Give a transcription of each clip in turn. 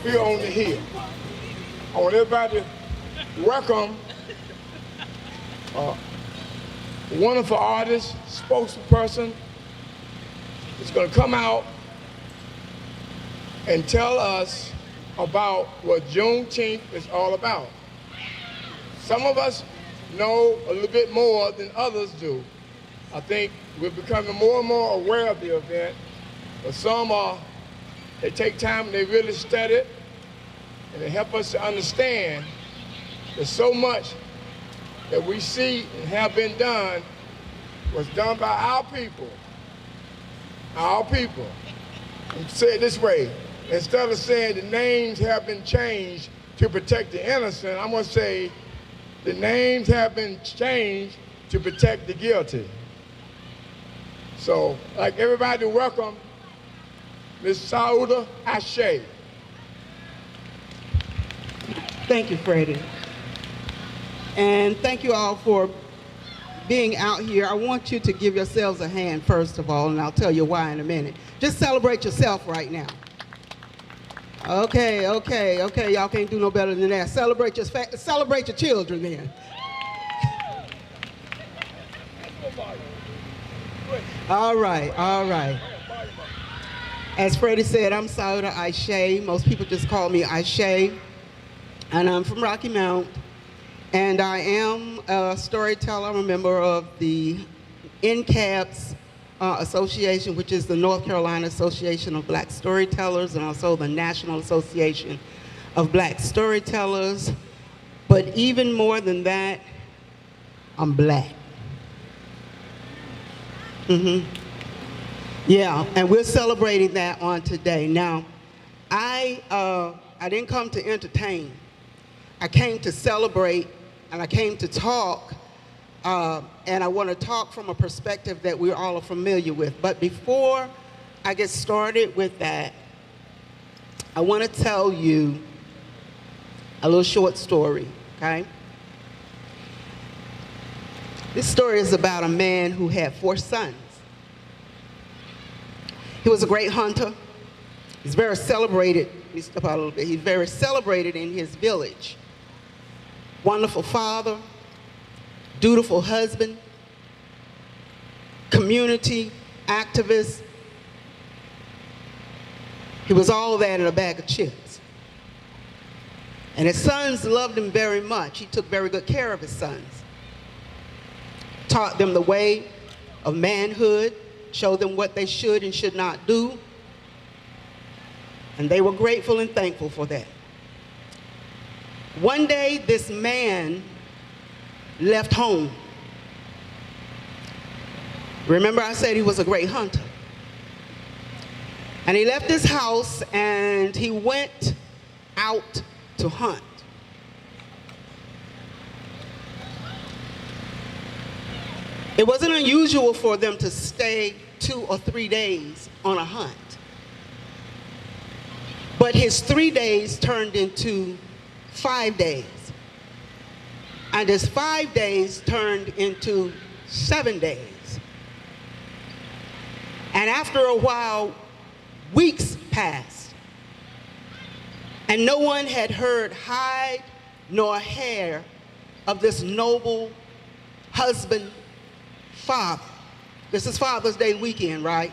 here on the hill. I want everybody to welcome a wonderful artist, spokesperson, is going to come out and tell us about what Juneteenth is all about. Some of us know a little bit more than others do. I think we're becoming more and more aware of the event, but some they take time and they really study it, and they help us to understand that so much that we see and have been done was done by our people. Our people. And say it this way, instead of saying the names have been changed to protect the innocent, I'm going to say the names have been changed to protect the guilty. So, like everybody, welcome Ms. Sauuda Eshè. Thank you, Freddie. And thank you all for being out here. I want you to give yourselves a hand, first of all, and I'll tell you why in a minute. Just celebrate yourself right now. Okay, y'all can't do no better than that. Celebrate your children then. All right. As Freddie said, I'm Sauuda Eshè. Most people just call me Eshè. And I'm from Rocky Mount. And I am a storyteller. I'm a member of the NCABS Association, which is the North Carolina Association of Black Storytellers, and also the National Association of Black Storytellers. But even more than that, I'm black. Yeah, and we're celebrating that on today. Now, I didn't come to entertain. I came to celebrate, and I came to talk, and I want to talk from a perspective that we all are familiar with. But before I get started with that, I want to tell you a little short story, okay? This story is about a man who had 4 sons. He was a great hunter. He's very celebrated. Let me step out a little bit. He's very celebrated in his village. Wonderful father, dutiful husband, community activist. He was all that in a bag of chips. And his sons loved him very much. He took very good care of his sons. Taught them the way of manhood, showed them what they should and should not do. And they were grateful and thankful for that. One day, this man left home. Remember I said he was a great hunter. And he left his house and he went out to hunt. It wasn't unusual for them to stay 2 or 3 days on a hunt. But his 3 days turned into 5 days. And his 5 days turned into 7 days. And after a while, weeks passed. And no one had heard hide nor hair of this noble husband, father. This is Father's Day weekend, right?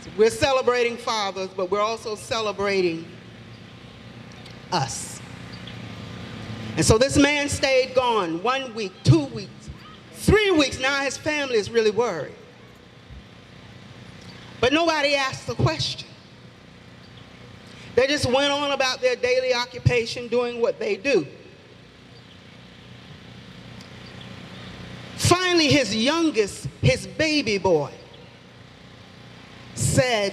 So we're celebrating fathers, but we're also celebrating us. And so this man stayed gone 1 week, 2 weeks, 3 weeks. Now his family is really worried. But nobody asked the question. They just went on about their daily occupation, doing what they do. Finally, his youngest, his baby boy, said,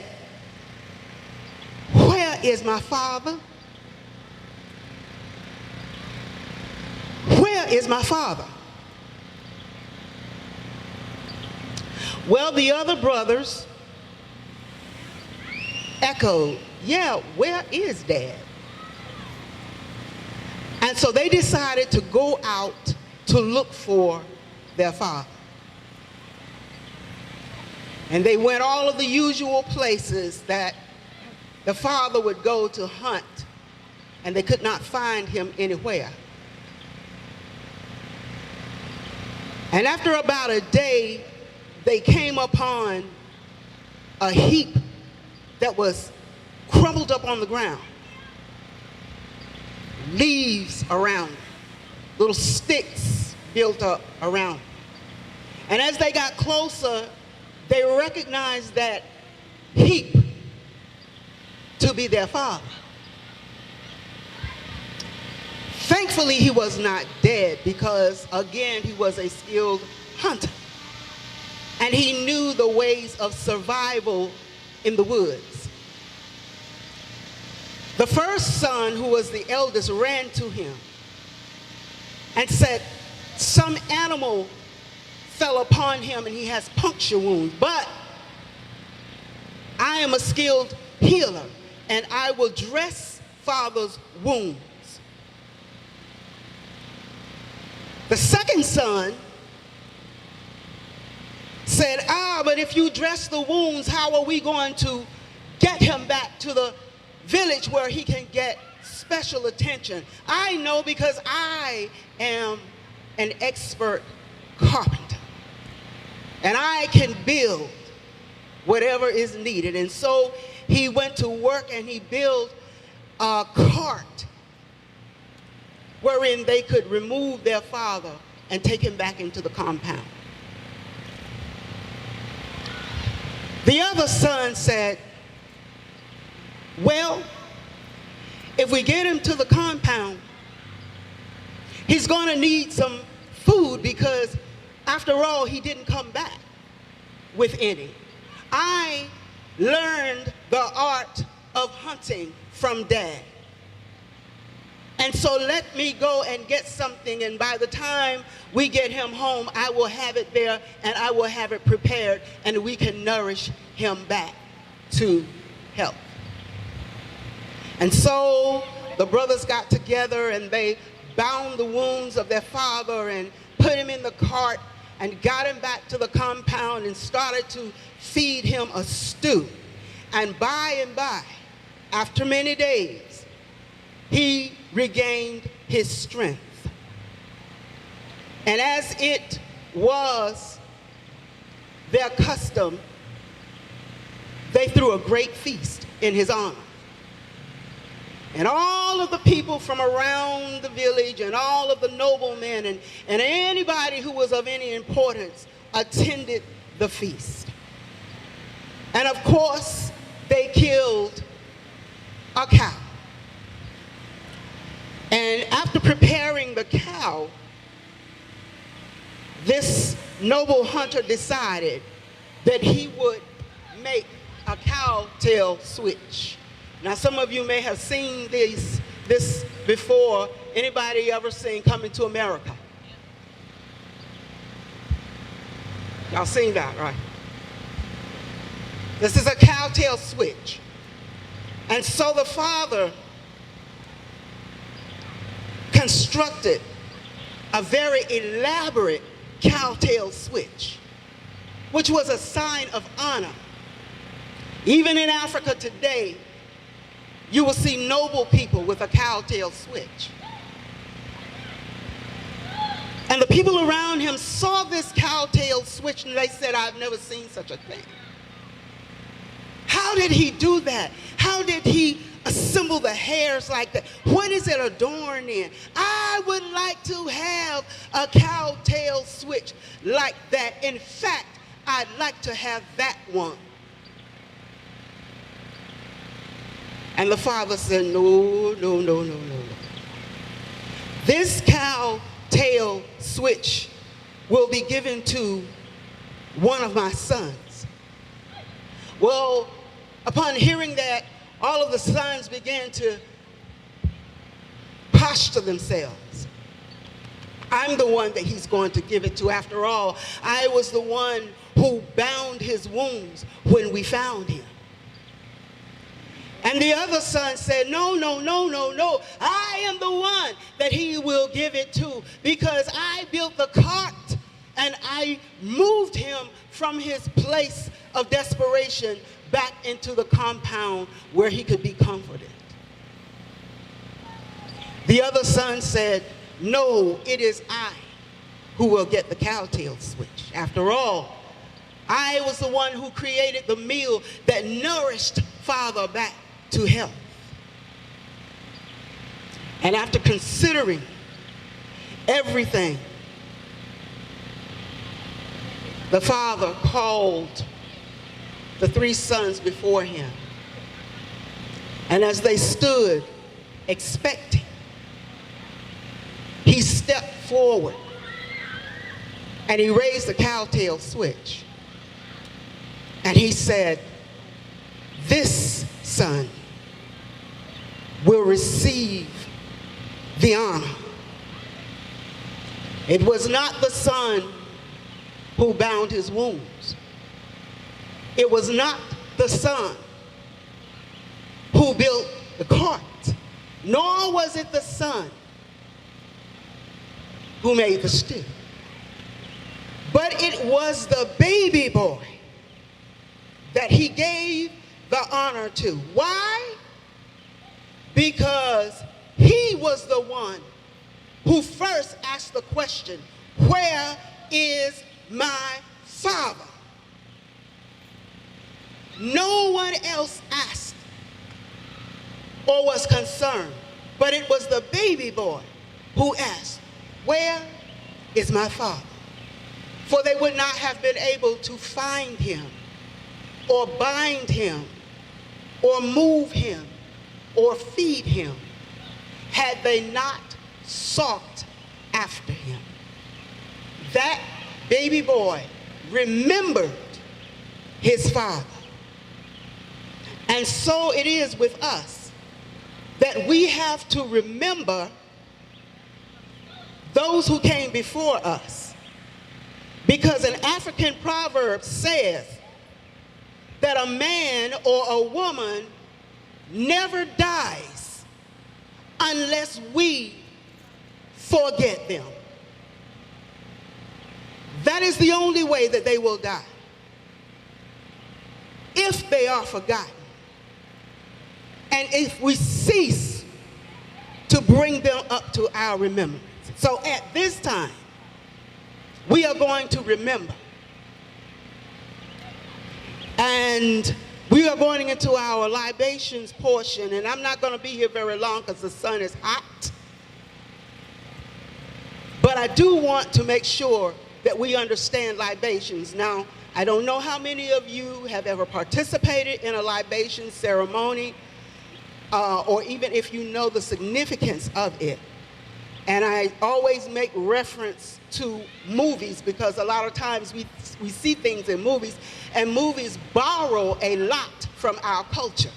"Where is my father? Where is my father?" Well, the other brothers echoed, "Yeah, where is Dad?" And so they decided to go out to look for their father. And they went all of the usual places that the father would go to hunt, and they could not find him anywhere. And after about a day, they came upon a heap that was crumbled up on the ground. Leaves around, little sticks built up around. And as they got closer, they recognized that heap to be their father. Thankfully, he was not dead because, again, he was a skilled hunter. And he knew the ways of survival in the woods. The first son, who was the eldest, ran to him and said, some animal fell upon him and he has puncture wounds, but I am a skilled healer and I will dress father's wounds. The second son said, but if you dress the wounds, how are we going to get him back to the village where he can get special attention? I know, because I am an expert carpenter and I can build whatever is needed. And so he went to work and he built a cart wherein they could remove their father and take him back into the compound. The other son said, well, if we get him to the compound, he's going to need some food because, after all, he didn't come back with any. I learned the art of hunting from Dad. And so let me go and get something, and by the time we get him home, I will have it there and I will have it prepared, and we can nourish him back to health. And so the brothers got together and they bound the wounds of their father and put him in the cart and got him back to the compound and started to feed him a stew. And by, after many days, he regained his strength. And as it was their custom, they threw a great feast in his honor. And all of the people from around the village and all of the noblemen and anybody who was of any importance attended the feast. And of course, they killed a cow. And after preparing the cow, this noble hunter decided that he would make a cow tail switch. Now, some of you may have seen this before. Anybody ever seen Coming to America? Y'all seen that, right? This is a cow tail switch. And so the father constructed a very elaborate cow tail switch, which was a sign of honor. Even in Africa today, you will see noble people with a cow tail switch. And the people around him saw this cow tail switch and they said, I've never seen such a thing. How did he do that? How did he assemble the hairs like that? What is it adorned in? I would like to have a cow tail switch like that. In fact, I'd like to have that one. And the father said, no, no, no, no, no. This cow tail switch will be given to one of my sons. Well, upon hearing that, all of the sons began to posture themselves. I'm the one that he's going to give it to. After all, I was the one who bound his wounds when we found him. And the other son said, no, no, no, no, no. I am the one that he will give it to because I built the cart and I moved him from his place of desperation back into the compound where he could be comforted. The other son said, "No, it is I who will get the cowtail switch. After all, I was the one who created the meal that nourished father back to health." And after considering everything, the father called the three sons before him. And as they stood expecting, he stepped forward and he raised the cowtail switch. And he said, "This son will receive the honor." It was not the son who bound his wounds. It was not the son who built the cart, nor was it the son who made the stick. But it was the baby boy that he gave the honor to. Why? Because he was the one who first asked the question, "Where is my father?" No one else asked or was concerned, but it was the baby boy who asked, "Where is my father?" For they would not have been able to find him or bind him or move him or feed him had they not sought after him. That baby boy remembered his father. And so it is with us that we have to remember those who came before us. Because an African proverb says that a man or a woman never dies unless we forget them. That is the only way that they will die, if they are forgotten. And if we cease to bring them up to our remembrance. So at this time, we are going to remember. And we are going into our libations portion, and I'm not going to be here very long because the sun is hot. But I do want to make sure that we understand libations. Now, I don't know how many of you have ever participated in a libation ceremony, or even if you know the significance of it. And I always make reference to movies because a lot of times we see things in movies, and movies borrow a lot from our culture.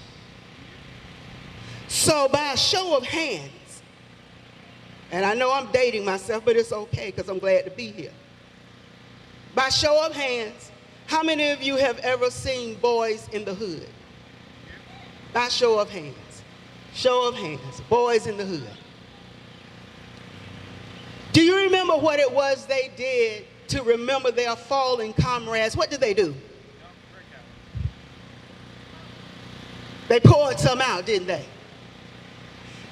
So by a show of hands, and I know I'm dating myself, but it's okay because I'm glad to be here. By show of hands, how many of you have ever seen Boys in the Hood? By show of hands. Show of hands. Boys in the Hood. Do you remember what it was they did to remember their fallen comrades? What did they do? They poured some out, didn't they?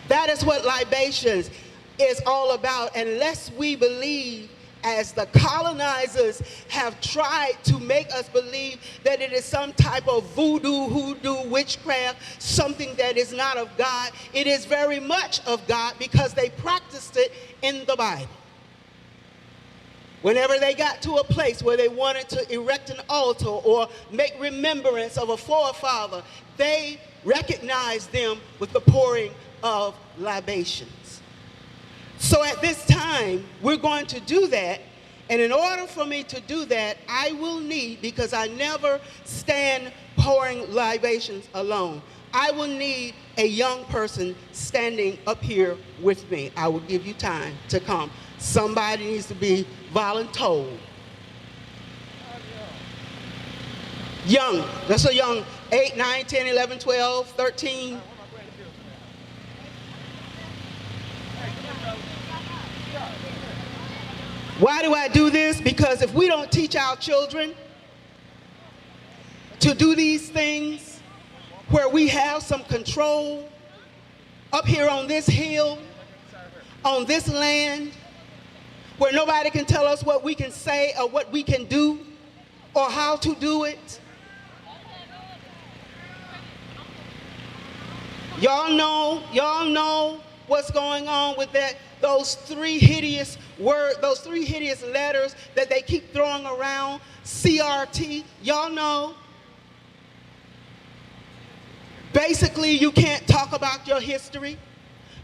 That is what libations is all about, unless we believe, as the colonizers have tried to make us believe, that it is some type of voodoo, hoodoo, witchcraft, something that is not of God. It is very much of God because they practiced it in the Bible. Whenever they got to a place where they wanted to erect an altar or make remembrance of a forefather, they recognized them with the pouring of libations. So at this time, we're going to do that. And in order for me to do that, I will need, because I never stand pouring libations alone, I will need a young person standing up here with me. I will give you time to come. Somebody needs to be voluntold. Young, that's a young 8, 9, 10, 11, 12, 13. Why do I do this? Because if we don't teach our children to do these things where we have some control up here on this hill, on this land, where nobody can tell us what we can say or what we can do or how to do it. Y'all know what's going on with those three hideous words, those three hideous letters that they keep throwing around, CRT. Y'all know. Basically, you can't talk about your history.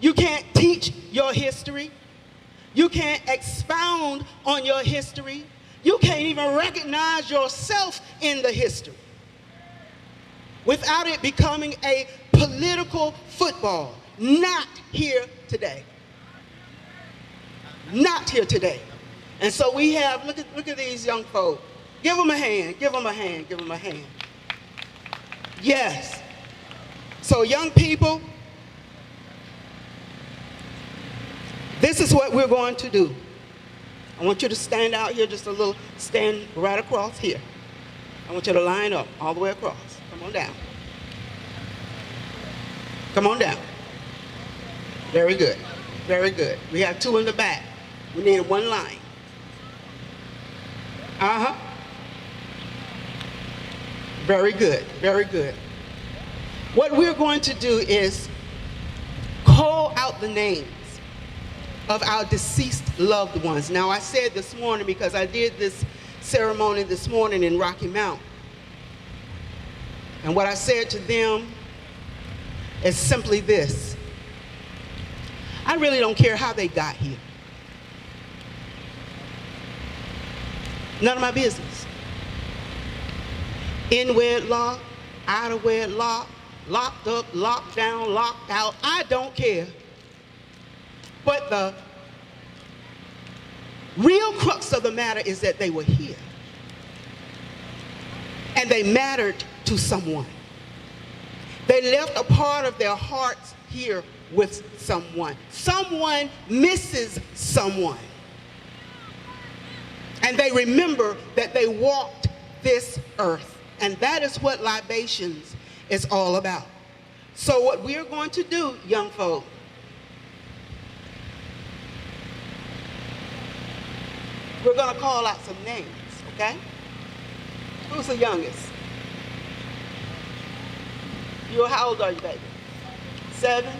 You can't teach your history. You can't expound on your history. You can't even recognize yourself in the history without it becoming a political football. Not here today. Not here today. And so we have, look at these young folk. Give them a hand, give them a hand, give them a hand. Yes. So young people, this is what we're going to do. I want you to stand out here just a little, stand right across here. I want you to line up all the way across. Come on down. Come on down. Very good. Very good. We have two in the back. We need one line. Very good. Very good. What we're going to do is call out the names of our deceased loved ones. Now, I said this morning, because I did this ceremony this morning in Rocky Mount, and what I said to them is simply this: I really don't care how they got here. None of my business. In wedlock, out of wedlock, locked up, locked down, locked out, I don't care. But the real crux of the matter is that they were here. And they mattered to someone. They left a part of their hearts here with someone. Someone misses someone. And they remember that they walked this earth. And that is what libations is all about. So what we are going to do, young folk, we're going to call out some names, okay? Who's the youngest? How old are you, baby? 7?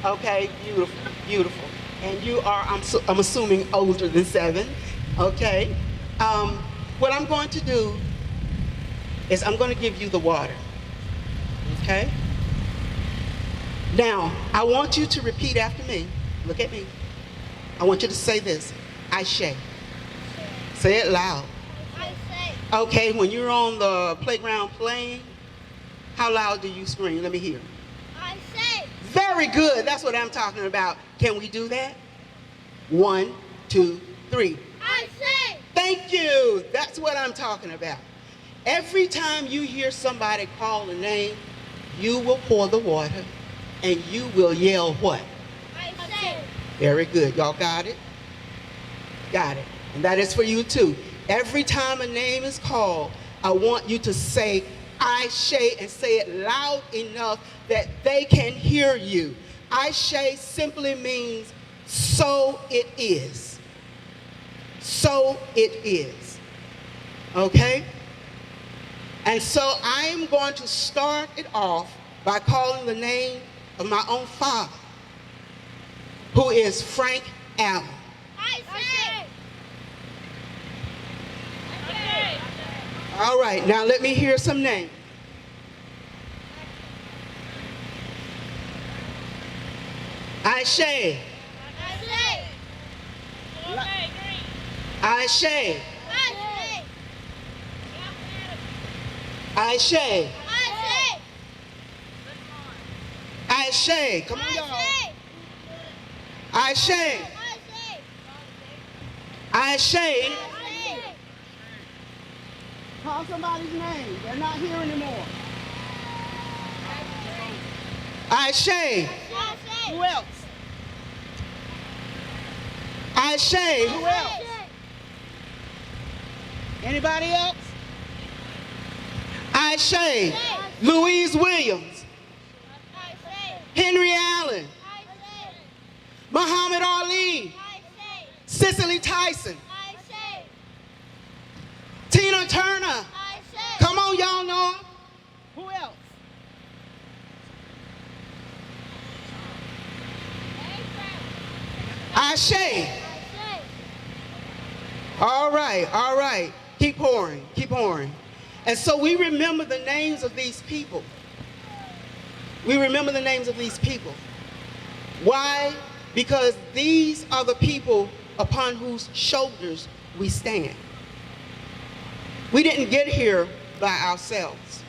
Okay, beautiful, beautiful. And you are, I'm assuming, older than 7, okay? What I'm going to do is I'm going to give you the water, okay? Now, I want you to repeat after me. Look at me. I want you to say this: Eshè. Say it loud. Eshè. Okay, when you're on the playground playing, how loud do you scream? Let me hear. Eshè. Very good. That's what I'm talking about. Can we do that? 1, 2, 3. Eshè. Thank you. That's what I'm talking about. Every time you hear somebody call a name, you will pour the water and you will yell what? Eshè. Very good. Y'all got it? Got it. And that is for you too. Every time a name is called, I want you to say Eshè and say it loud enough that they can hear you. Eshè simply means so it is. So it is. Okay? And so I'm going to start it off by calling the name of my own father, who is Frank Allen. Eshè. All right, now let me hear some names. Eshè. Eshè. Eshè. Eshè. Come on, y'all. Eshè. Eshè. Call somebody's name. They're not here anymore. Eshè. Who else? Eshè. Who else? Anybody else? Eshè. Louise Williams. Henry Allen. Muhammad Ali. Cicely Tyson. Tina Turner. Come on, y'all know him. Who else? Eshè. All right, all right. Keep pouring, keep pouring. And so we remember the names of these people. We remember the names of these people. Why? Because these are the people upon whose shoulders we stand. We didn't get here by ourselves.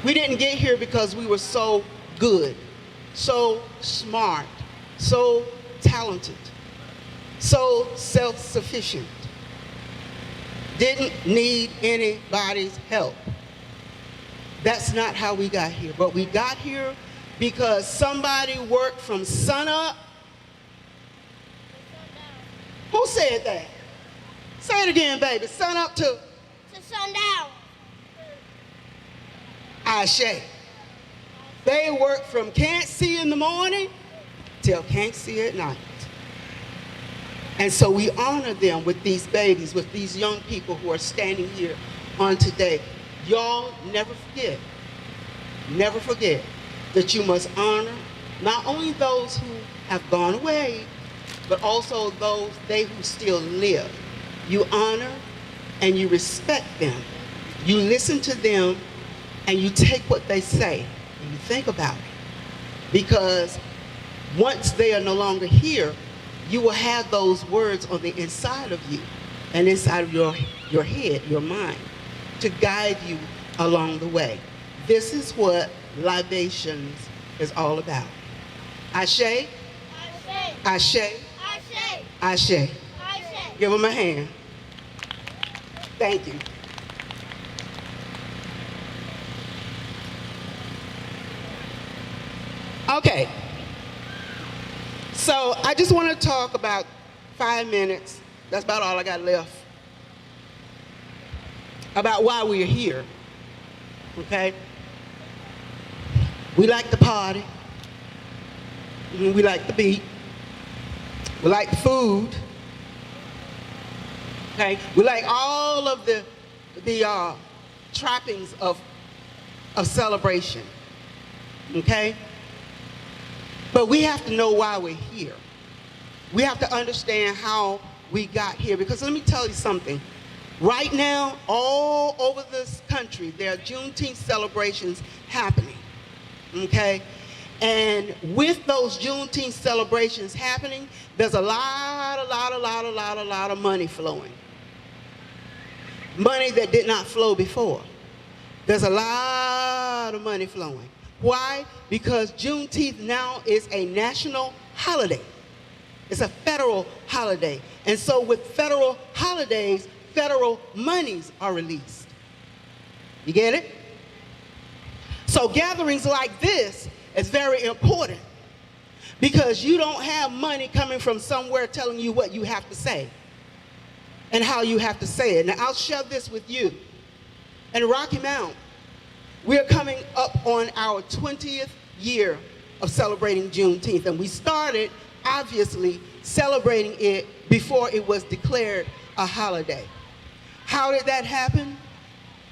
We didn't get here because we were so good, so smart, so talented, so self-sufficient. Didn't need anybody's help. That's not how we got here. But we got here because somebody worked from sun up. Who said that? Say it again, baby. Sun up to sundown. Eshè. They work from can't see in the morning till can't see at night. And so we honor them with these babies, with these young people who are standing here on today. Y'all never forget that you must honor not only those who have gone away, but also those who still live. You honor and you respect them. You listen to them and you take what they say and you think about it. Because once they are no longer here, you will have those words on the inside of you and inside of your head, your mind, to guide you along the way. This is what libations is all about. Eshè, Eshè, Eshè. Give them a hand. Thank you. Okay. So I just want to talk about 5 minutes. That's about all I got left. About why we're here. Okay? We like to party. We like the beat. We like the food. Okay? We like all of the trappings of celebration. Okay? But we have to know why we're here. We have to understand how we got here. Because let me tell you something. Right now, all over this country, there are Juneteenth celebrations happening. Okay? And with those Juneteenth celebrations happening, there's a lot of money flowing. Money that did not flow before. There's a lot of money flowing. Why? Because Juneteenth now is a national holiday. It's a federal holiday. And so with federal holidays, federal monies are released. You get it? So gatherings like this is very important because you don't have money coming from somewhere telling you what you have to say and how you have to say it. Now, I'll share this with you. In Rocky Mount, we're coming up on our 20th year of celebrating Juneteenth, and we started, obviously, celebrating it before it was declared a holiday. How did that happen?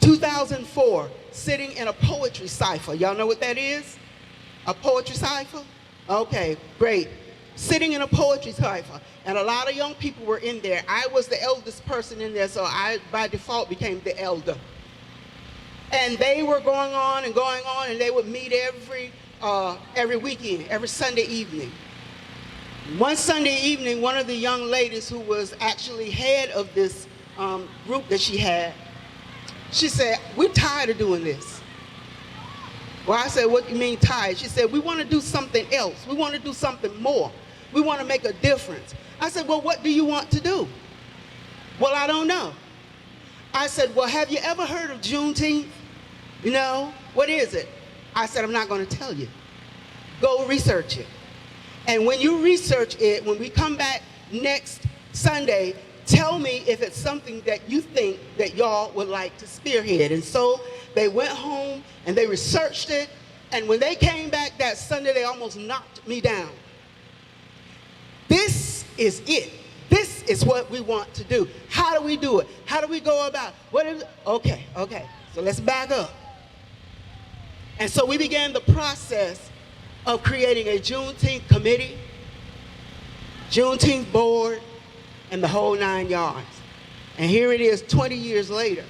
2004, sitting in a poetry cipher. Y'all know what that is? A poetry cipher? Okay, great. Sitting in a poetry cipher, and a lot of young people were in there. I was the eldest person in there, so I, by default, became the elder. And they were going on, and they would meet every weekend, every Sunday evening. One Sunday evening, one of the young ladies who was actually head of this group that she had, she said, "We're tired of doing this." Well, I said, "What do you mean tired?" She said, "We want to do something else. We want to do something more. We want to make a difference." I said, "Well, what do you want to do?" "Well, I don't know." I said, "Well, have you ever heard of Juneteenth?" "You know, what is it?" I said, "I'm not going to tell you. Go research it. And when you research it, when we come back next Sunday, Tell me if it's something that you think that y'all would like to spearhead. And so they went home and they researched it. And when they came back that Sunday, they almost knocked me down. This is it. This is what we want to do. How do we do it? How do we go about it? Okay. So let's back up. And so we began the process of creating a Juneteenth committee, Juneteenth board, and the whole 9 yards. And here it is 20 years later.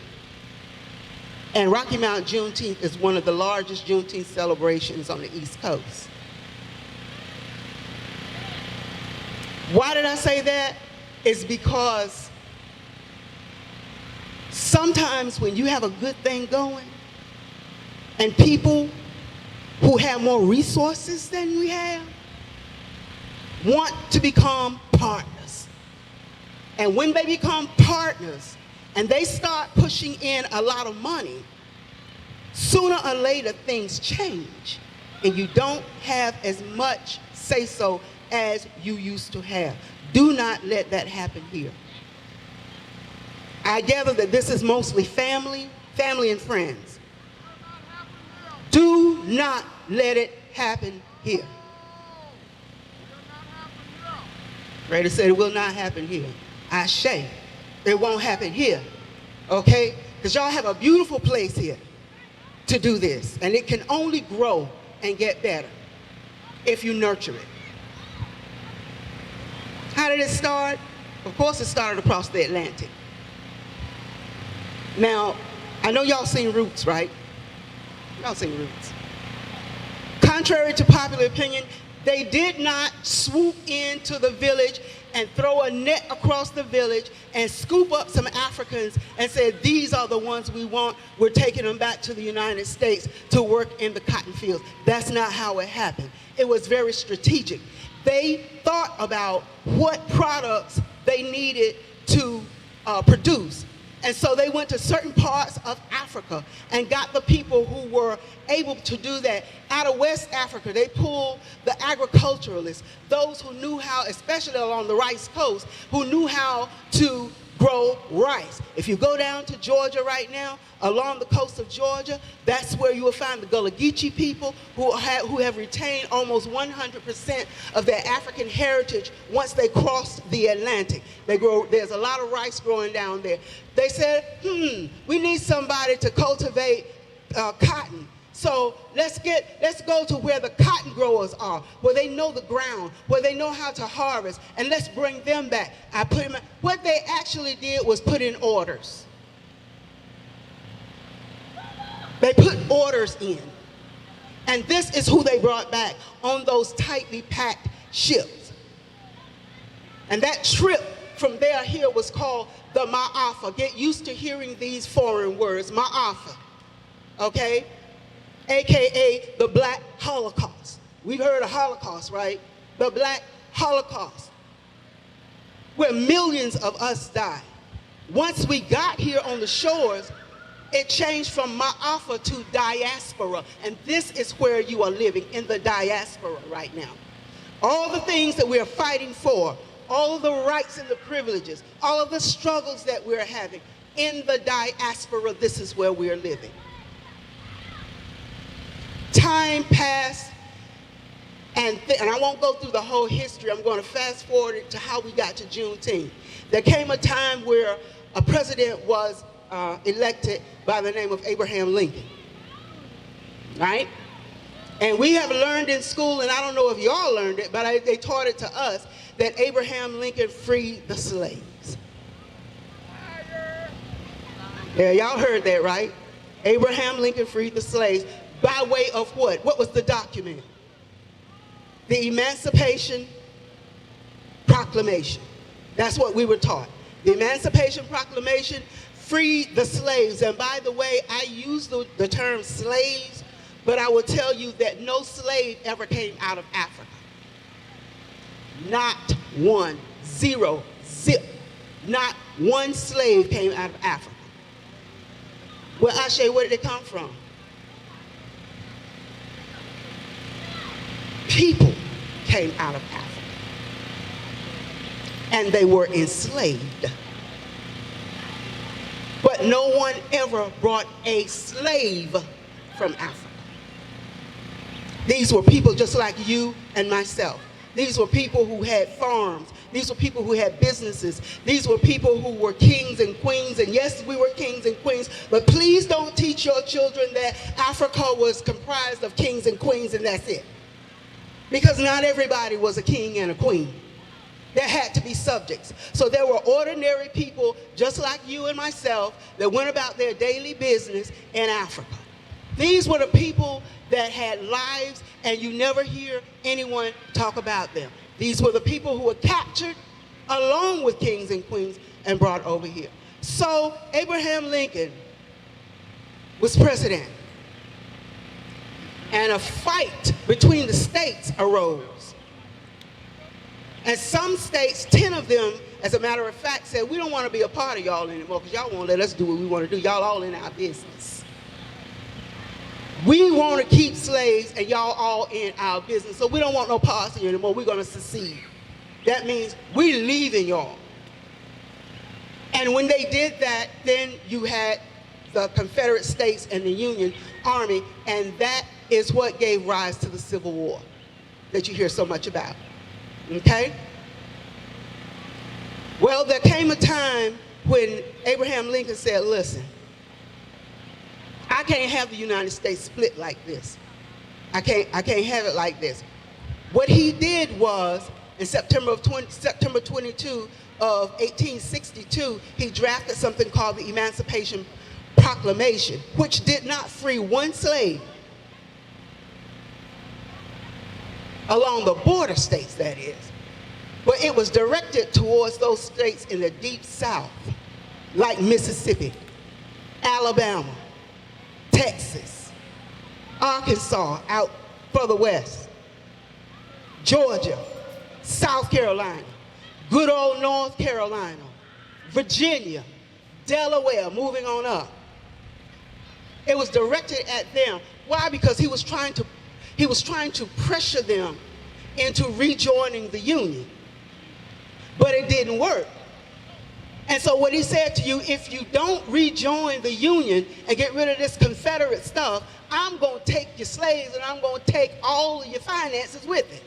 And Rocky Mount Juneteenth is one of the largest Juneteenth celebrations on the East Coast. Why did I say that? It's because sometimes when you have a good thing going and people who have more resources than we have want to become partners. And when they become partners and they start pushing in a lot of money, sooner or later things change and you don't have as much say-so as you used to have. Do not let that happen here. I gather that this is mostly family and friends. Do not let it happen here. Brady said it will not happen here. Eshè, it won't happen here, okay? Because y'all have a beautiful place here to do this, and it can only grow and get better if you nurture it. How did it start? Of course, it started across the Atlantic. Now, I know y'all seen Roots, right? Y'all seen Roots. Contrary to popular opinion, they did not swoop into the village and throw a net across the village and scoop up some Africans and said, these are the ones we want. We're taking them back to the United States to work in the cotton fields. That's not how it happened. It was very strategic. They thought about what products they needed to produce. And so they went to certain parts of Africa and got the people who were able to do that. Out of West Africa, they pulled the agriculturalists, those who knew how, especially along the rice coast, who knew how to grow rice. If you go down to Georgia right now, along the coast of Georgia, that's where you will find the Gullah Geechee people who have retained almost 100% of their African heritage once they crossed the Atlantic. There's a lot of rice growing down there. They said, we need somebody to cultivate cotton. So let's go to where the cotton growers are, where they know the ground, where they know how to harvest, and let's bring them back. What they actually did was put in orders. They put orders in. And this is who they brought back on those tightly packed ships. And that trip from there here was called the Ma'afa. Get used to hearing these foreign words, Ma'afa, okay? AKA the Black Holocaust. We've heard of Holocaust, right? The Black Holocaust, where millions of us died. Once we got here on the shores, it changed from Ma'afa to diaspora, and this is where you are living, in the diaspora right now. All the things that we're fighting for, all of the rights and the privileges, all of the struggles that we're having, in the diaspora, this is where we're living. Time passed, and I won't go through the whole history. I'm going to fast forward it to how we got to Juneteenth. There came a time where a president was elected by the name of Abraham Lincoln, right? And we have learned in school, and I don't know if y'all learned it, but they taught it to us, that Abraham Lincoln freed the slaves. Yeah, y'all heard that, right? Abraham Lincoln freed the slaves by way of what? What was the document? The Emancipation Proclamation. That's what we were taught. The Emancipation Proclamation freed the slaves. And by the way, I use the term slaves, but I will tell you that no slave ever came out of Africa. Not one, zero, zip. Not one slave came out of Africa. Well, Eshè, where did it come from? People came out of Africa, and they were enslaved. But no one ever brought a slave from Africa. These were people just like you and myself. These were people who had farms. These were people who had businesses. These were people who were kings and queens. And yes, we were kings and queens, but please don't teach your children that Africa was comprised of kings and queens and that's it. Because not everybody was a king and a queen. There had to be subjects. So there were ordinary people just like you and myself that went about their daily business in Africa. These were the people that had lives and you never hear anyone talk about them. These were the people who were captured along with kings and queens and brought over here. So Abraham Lincoln was president. And a fight between the states arose. And some states, 10 of them, as a matter of fact, said, we don't want to be a part of y'all anymore because y'all won't let us do what we want to do. Y'all all in our business. We want to keep slaves and y'all all in our business. So we don't want no parts of you anymore. We're going to secede. That means we're leaving y'all. And when they did that, then you had the Confederate States and the Union Army, and that is what gave rise to the Civil War that you hear so much about. Okay? Well, there came a time when Abraham Lincoln said, listen, I can't have the United States split like this. I can't have it like this. What he did was, in September 22 of 1862, he drafted something called the Emancipation Proclamation, which did not free one slave along the border states, that is. But it was directed towards those states in the deep South, like Mississippi, Alabama, Texas, Arkansas, out further west, Georgia, South Carolina, good old North Carolina, Virginia, Delaware, moving on up. It was directed at them. Why? Because he was trying to pressure them into rejoining the Union. But it didn't work. And so what he said to you, if you don't rejoin the Union and get rid of this Confederate stuff, I'm going to take your slaves and I'm going to take all of your finances with it.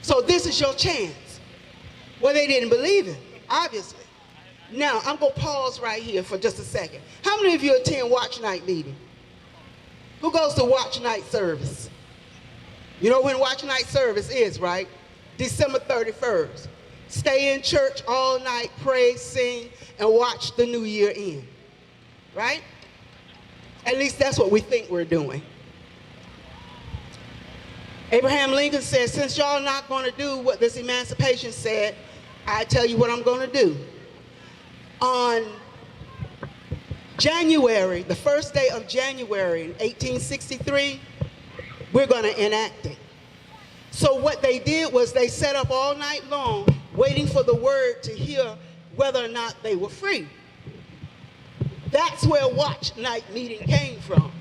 So this is your chance. Well, they didn't believe it, obviously. Now, I'm going to pause right here for just a second. How many of you attend watch night meeting? Who goes to watch night service? You know when watch night service is, right? December 31st. Stay in church all night, pray, sing, and watch the new year in, right? At least that's what we think we're doing. Abraham Lincoln said, since y'all not going to do what this emancipation said, I tell you what I'm going to do. On January, the first day of January in 1863, we're going to enact it. So what they did was they sat up all night long waiting for the word to hear whether or not they were free. That's where watch night meeting came from.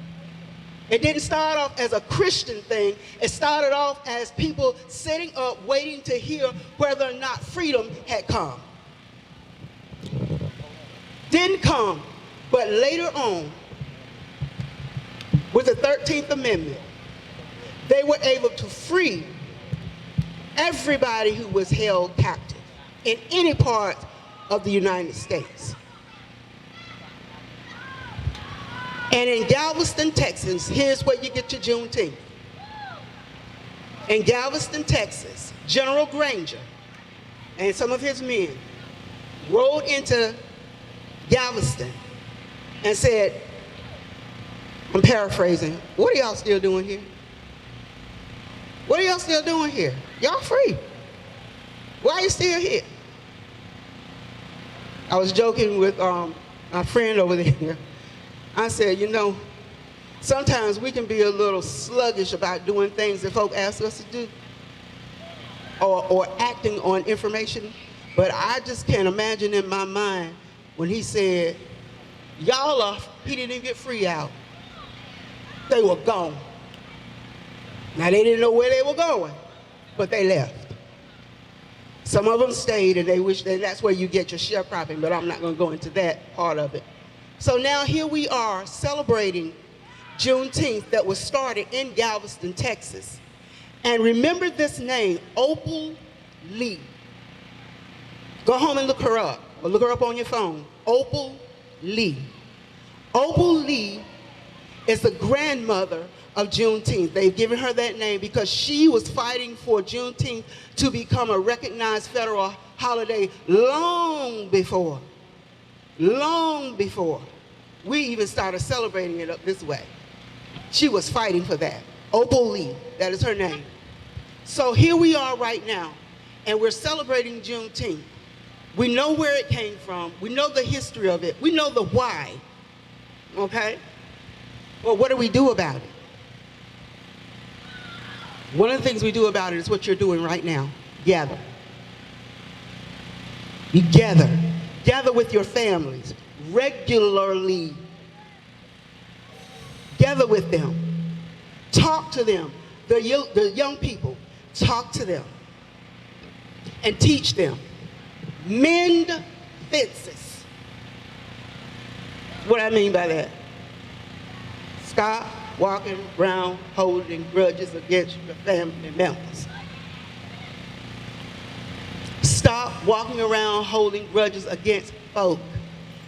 It didn't start off as a Christian thing. It started off as people sitting up waiting to hear whether or not freedom had come. Didn't come, but later on, with the 13th Amendment, they were able to free everybody who was held captive in any part of the United States. And in Galveston, Texas, here's where you get your Juneteenth. In Galveston, Texas, General Granger and some of his men rode into Galveston and said, I'm paraphrasing, what are y'all still doing here? What are y'all still doing here? Y'all free. Why are you still here? I was joking with my friend over there. I said, you know, sometimes we can be a little sluggish about doing things that folk ask us to do or acting on information, but I just can't imagine in my mind when he said, y'all are, he didn't even get free out. They were gone. Now, they didn't know where they were going, but they left. Some of them stayed and they wish that that's where you get your sharecropping, but I'm not going to go into that part of it. So now here we are celebrating Juneteenth that was started in Galveston, Texas. And remember this name, Opal Lee. Go home and look her up, or look her up on your phone. Opal Lee. Opal Lee is the grandmother of Juneteenth. They've given her that name because she was fighting for Juneteenth to become a recognized federal holiday long before we even started celebrating it up this way. She was fighting for that. Opal Lee, that is her name. So here we are right now, and we're celebrating Juneteenth. We know where it came from. We know the history of it. We know the why, okay? Well, what do we do about it? One of the things we do about it is what you're doing right now. Gather. You gather. Gather with your families regularly. Gather with them. Talk to them. The young people, talk to them and teach them. Mend fences. What I mean by that? Stop walking around holding grudges against your family members. Stop walking around holding grudges against folk,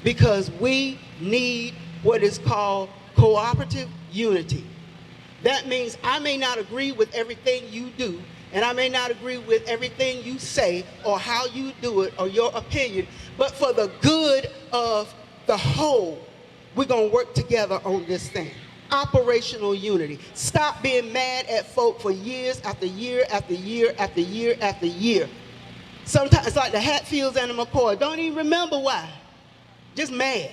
because we need what is called cooperative unity. That means I may not agree with everything you do, and I may not agree with everything you say or how you do it or your opinion, but for the good of the whole, we're going to work together on this thing. Operational unity. Stop being mad at folk for years after year after year after year after year. Sometimes it's like the Hatfields and the McCoy. Don't even remember why. Just mad.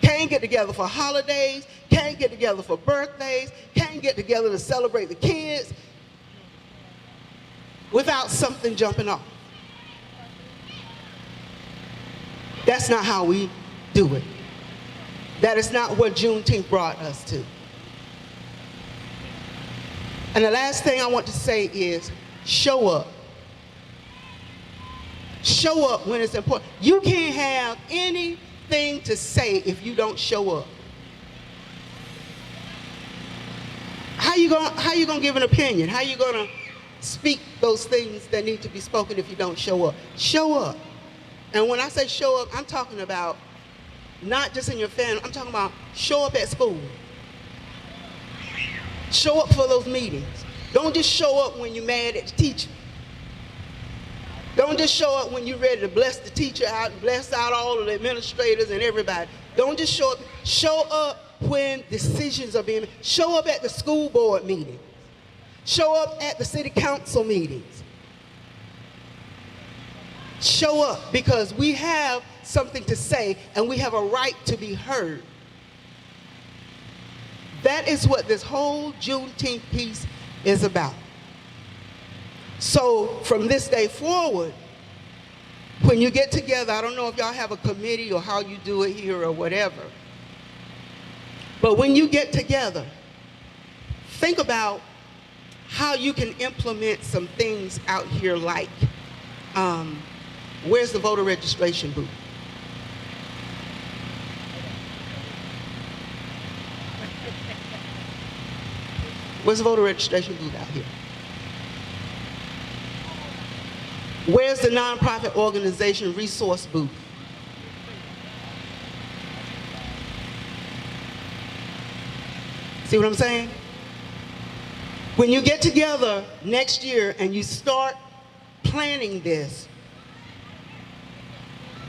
Can't get together for holidays, can't get together for birthdays, can't get together to celebrate the kids without something jumping off. That's not how we do it. That is not what Juneteenth brought us to. And the last thing I want to say is show up. Show up when it's important. You can't have anything to say if you don't show up. How you gonna give an opinion? How you gonna speak those things that need to be spoken if you don't show up? Show up. And when I say show up, I'm talking about not just in your family. I'm talking about show up at school. Show up for those meetings. Don't just show up when you're mad at the teacher. Don't just show up when you're ready to bless the teacher out and bless out all of the administrators and everybody. Don't just show up. Show up when decisions are being made. Show up at the school board meeting. Show up at the city council meetings. Show up because we have something to say and we have a right to be heard. That is what this whole Juneteenth piece is about. So from this day forward, when you get together, I don't know if y'all have a committee or how you do it here or whatever, but when you get together, think about how you can implement some things out here like, where's the voter registration booth? Where's the voter registration booth out here? Where's the nonprofit organization resource booth? See what I'm saying? When you get together next year and you start planning this,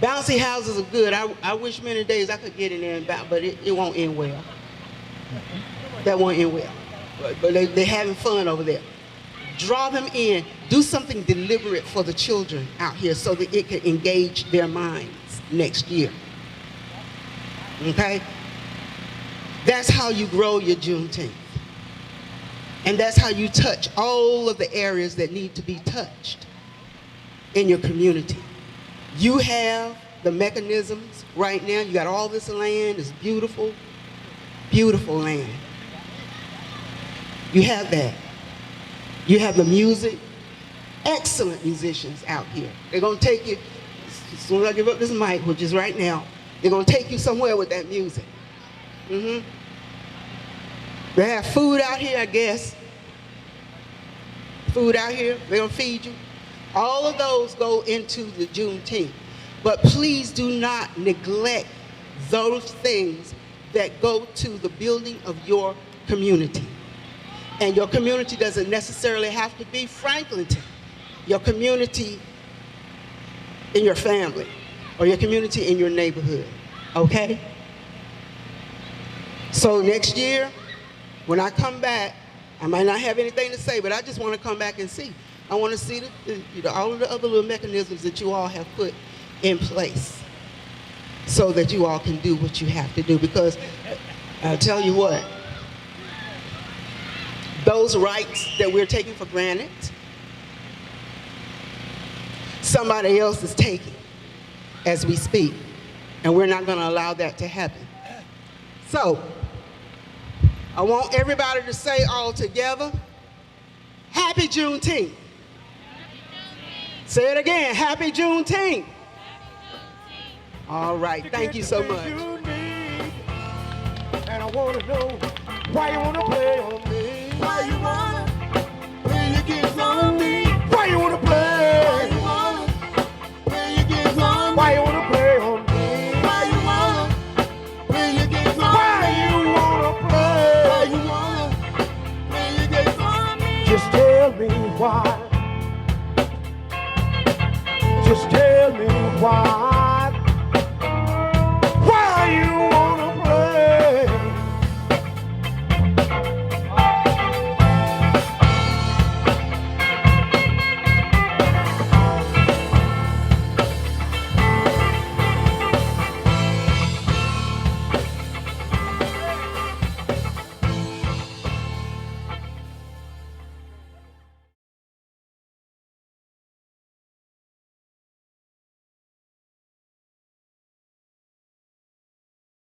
bouncy houses are good. I wish many days I could get in there and bounce, but it won't end well. That won't end well. But they're having fun over there. Draw them in. Do something deliberate for the children out here so that it can engage their minds next year. Okay? That's how you grow your Juneteenth. And that's how you touch all of the areas that need to be touched in your community. You have the mechanisms right now. You got all this land. It's beautiful, beautiful land. You have that. You have the music. excellent musicians out here. They're going to take you, as soon as I give up this mic, which is right now, they're going to take you somewhere with that music. They have food out here, I guess. Food out here, they're going to feed you. All of those go into the Juneteenth. But please do not neglect those things that go to the building of your community. And your community doesn't necessarily have to be Franklinton. Your community in your family, or your community in your neighborhood, okay? So next year, when I come back, I might not have anything to say, but I just want to come back and see. I want to see all of the other little mechanisms that you all have put in place so that you all can do what you have to do. Because I'll tell you what, those rights that we're taking for granted, somebody else is taking as we speak, and we're not going to allow that to happen. So I want everybody to say all together, Happy Juneteenth. Say it again, Happy Juneteenth. All right, thank you so much. And I want to know why you want to play on me. Why you want to play your games on me. Why you want to play? Why you want to play your games on me. Why you want to play on me. Why you want to play your games on me. Why you want to play. Why you want to play your games on me. Just tell me why. Just tell me why.